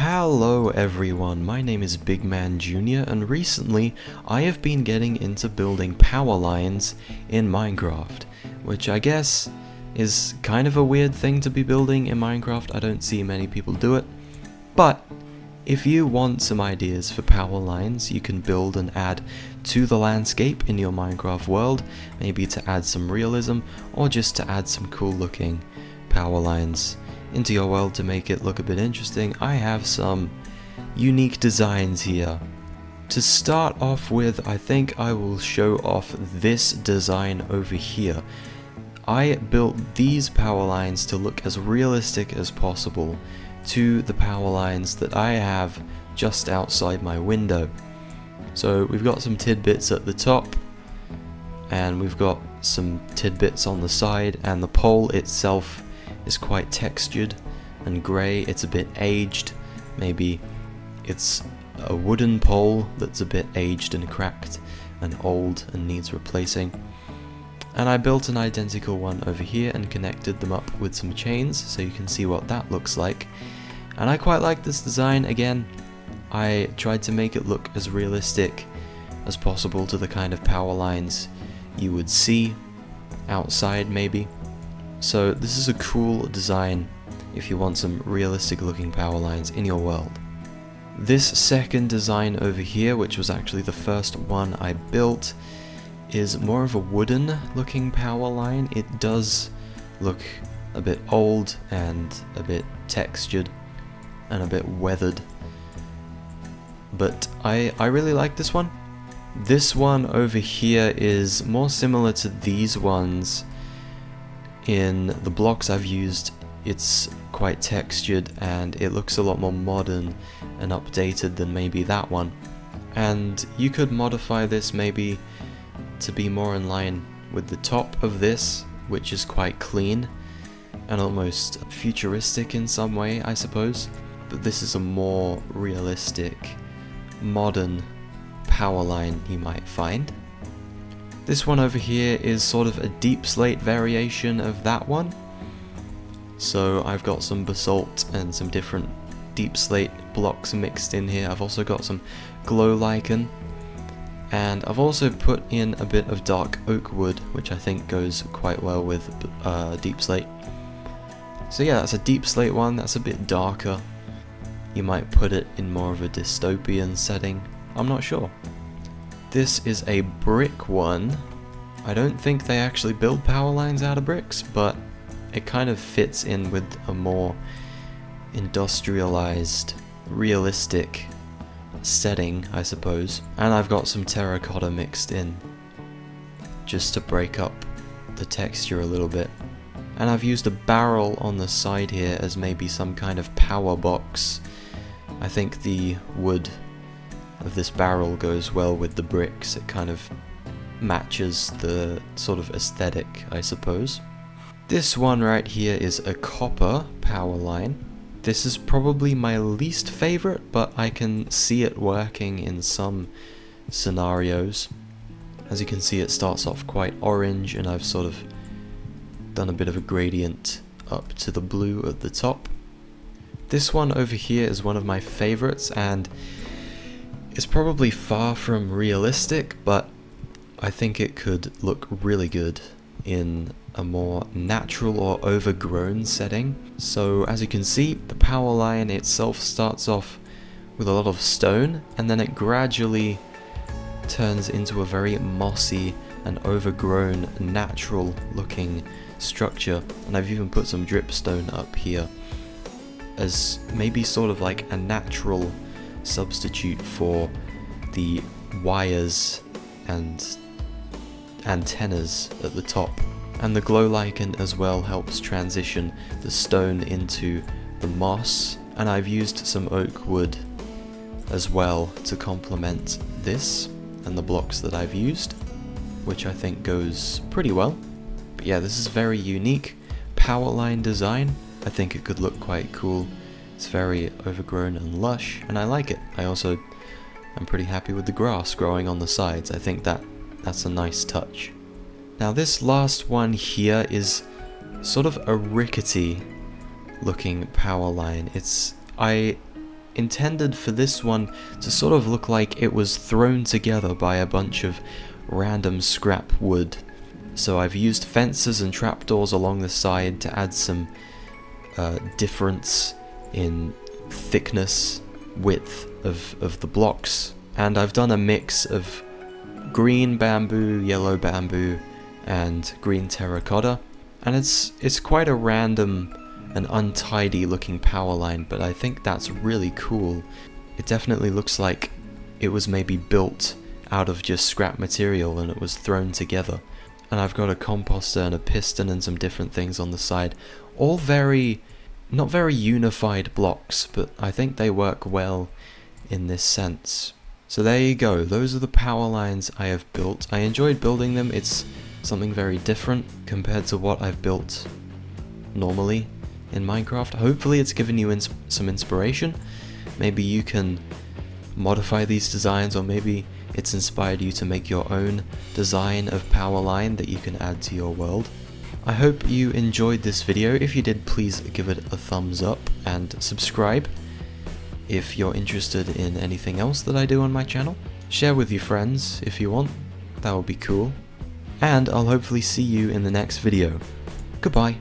Hello everyone, my name is Big Man Jr. and recently I have been getting into building power lines in Minecraft, which I guess is kind of a weird thing to be building in Minecraft. I don't see many people do it, but if you want some ideas for power lines you can build and add to the landscape in your Minecraft world, maybe to add some realism or just to add some cool looking power lines into your world to make it look a bit interesting, I have some unique designs here. To start off with, I think I will show off this design over here. I built these power lines to look as realistic as possible to the power lines that I have just outside my window. So we've got some tidbits at the top, and we've got some tidbits on the side, and the pole itself is quite textured and grey. It's a bit aged. Maybe it's a wooden pole that's a bit aged and cracked and old and needs replacing. And I built an identical one over here and connected them up with some chains so you can see what that looks like. And I quite like this design. Again, I tried to make it look as realistic as possible to the kind of power lines you would see outside maybe. So this is a cool design if you want some realistic looking power lines in your world. This second design over here, which was actually the first one I built, is more of a wooden looking power line. It does look a bit old and a bit textured and a bit weathered, but I really like this one. This one over here is more similar to these ones. In the blocks I've used, it's quite textured and it looks a lot more modern and updated than maybe that one. And you could modify this maybe to be more in line with the top of this, which is quite clean and almost futuristic in some way, I suppose. But this is a more realistic, modern power line you might find. This one over here is sort of a deep slate variation of that one. So I've got some basalt and some different deep slate blocks mixed in here. I've also got some glow lichen, and I've also put in a bit of dark oak wood, which I think goes quite well with deep slate. So yeah, that's a deep slate one. That's a bit darker. You might put it in more of a dystopian setting. I'm not sure. This is a brick one. I don't think they actually build power lines out of bricks, but it kind of fits in with a more industrialized, realistic setting, I suppose. And I've got some terracotta mixed in just to break up the texture a little bit. And I've used a barrel on the side here as maybe some kind of power box. I think the wood of this barrel goes well with the bricks. It kind of matches the sort of aesthetic, I suppose. This one right here is a copper power line. This is probably my least favorite, but I can see it working in some scenarios. As you can see, it starts off quite orange, and I've sort of done a bit of a gradient up to the blue at the top. This one over here is one of my favorites, and it's probably far from realistic, but I think it could look really good in a more natural or overgrown setting. So as you can see, the power line itself starts off with a lot of stone, and then it gradually turns into a very mossy and overgrown, natural looking structure. And I've even put some dripstone up here as maybe sort of like a natural substitute for the wires and antennas at the top. And the glow lichen as well helps transition the stone into the moss, and I've used some oak wood as well to complement this and the blocks that I've used, which I think goes pretty well. But yeah, this is very unique power line design. I think it could look quite cool. It's very overgrown and lush, and I like it. I'm pretty happy with the grass growing on the sides. I think that's a nice touch. Now this last one here is sort of a rickety looking power line. I intended for this one to sort of look like it was thrown together by a bunch of random scrap wood. So I've used fences and trapdoors along the side to add some difference in thickness, width of the blocks. And I've done a mix of green bamboo, yellow bamboo, and green terracotta. And it's quite a random and untidy looking power line, but I think that's really cool. It definitely looks like it was maybe built out of just scrap material and it was thrown together. And I've got a composter and a piston and some different things on the side. All not very unified blocks, but I think they work well in this sense. So there you go, those are the power lines I have built. I enjoyed building them. It's something very different compared to what I've built normally in Minecraft. Hopefully it's given you some inspiration. Maybe you can modify these designs, or maybe it's inspired you to make your own design of power line that you can add to your world. I hope you enjoyed this video. If you did, please give it a thumbs up and subscribe if you're interested in anything else that I do on my channel. Share with your friends if you want, that would be cool. And I'll hopefully see you in the next video. Goodbye.